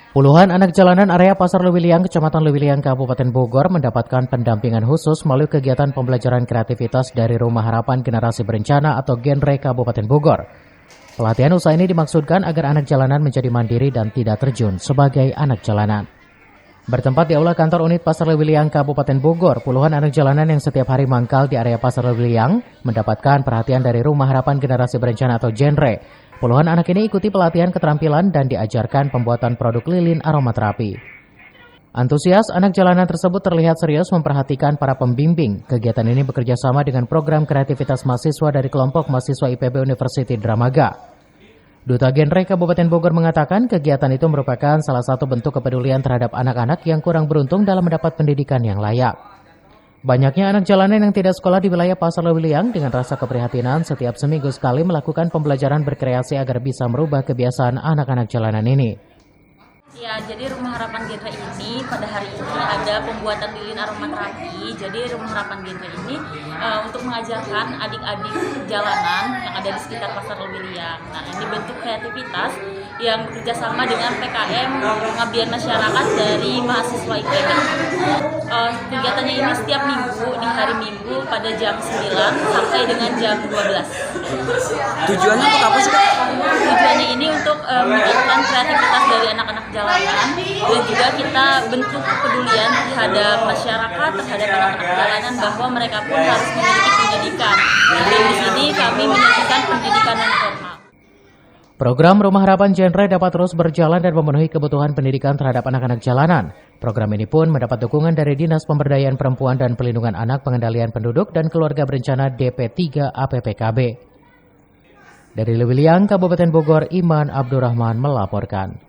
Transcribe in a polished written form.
Puluhan anak jalanan area Pasar Lewiliang, Kecamatan Lewiliang, Kabupaten Bogor mendapatkan pendampingan khusus melalui kegiatan pembelajaran kreativitas dari Rumah Harapan Generasi Berencana atau Genre Kabupaten Bogor. Pelatihan usaha ini dimaksudkan agar anak jalanan menjadi mandiri dan tidak terjun sebagai anak jalanan. Bertempat di aula kantor unit Pasar Lewiliang, Kabupaten Bogor, puluhan anak jalanan yang setiap hari mangkal di area Pasar Lewiliang mendapatkan perhatian dari Rumah Harapan Generasi Berencana atau Genre. Puluhan anak ini ikuti pelatihan keterampilan dan diajarkan pembuatan produk lilin aromaterapi. Antusias anak jalanan tersebut terlihat serius memperhatikan para pembimbing. Kegiatan ini bekerja sama dengan program kreativitas mahasiswa dari kelompok mahasiswa IPB University Dramaga. Duta Genre Kabupaten Bogor mengatakan kegiatan itu merupakan salah satu bentuk kepedulian terhadap anak-anak yang kurang beruntung dalam mendapat pendidikan yang layak. Banyaknya anak jalanan yang tidak sekolah di wilayah Pasar Lewiliang dengan rasa keprihatinan setiap seminggu sekali melakukan pembelajaran berkreasi agar bisa merubah kebiasaan anak-anak jalanan ini. Ya, jadi Rumah Harapan Genre ini pada hari ini ada pembuatan lilin aromaterapi. Jadi Rumah Harapan Genre ini untuk mengajarkan adik-adik jalanan yang ada di sekitar Pasar Lewiliang. Nah, ini bentuk kreativitas yang bekerjasama dengan PKM Pengabdian Masyarakat dari mahasiswa IPB. Kegiatannya ini setiap minggu, di hari Minggu pada jam 9 sampai dengan jam 12. Tujuannya untuk apa sih, Kak? Tujuannya ini untuk meningkatkan kreativitas dari anak-anak jalanan dan juga kita bentuk kepedulian terhadap masyarakat, terhadap anak-anak jalanan bahwa mereka pun harus memiliki pendidikan. Dan di sini kami menyajikan pendidikan non formal. Program Rumah Harapan Genre dapat terus berjalan dan memenuhi kebutuhan pendidikan terhadap anak-anak jalanan. Program ini pun mendapat dukungan dari Dinas Pemberdayaan Perempuan dan Pelindungan Anak, Pengendalian Penduduk dan Keluarga Berencana DP3 APPKB. Dari Lewiliang, Kabupaten Bogor, Iman Abdurrahman melaporkan.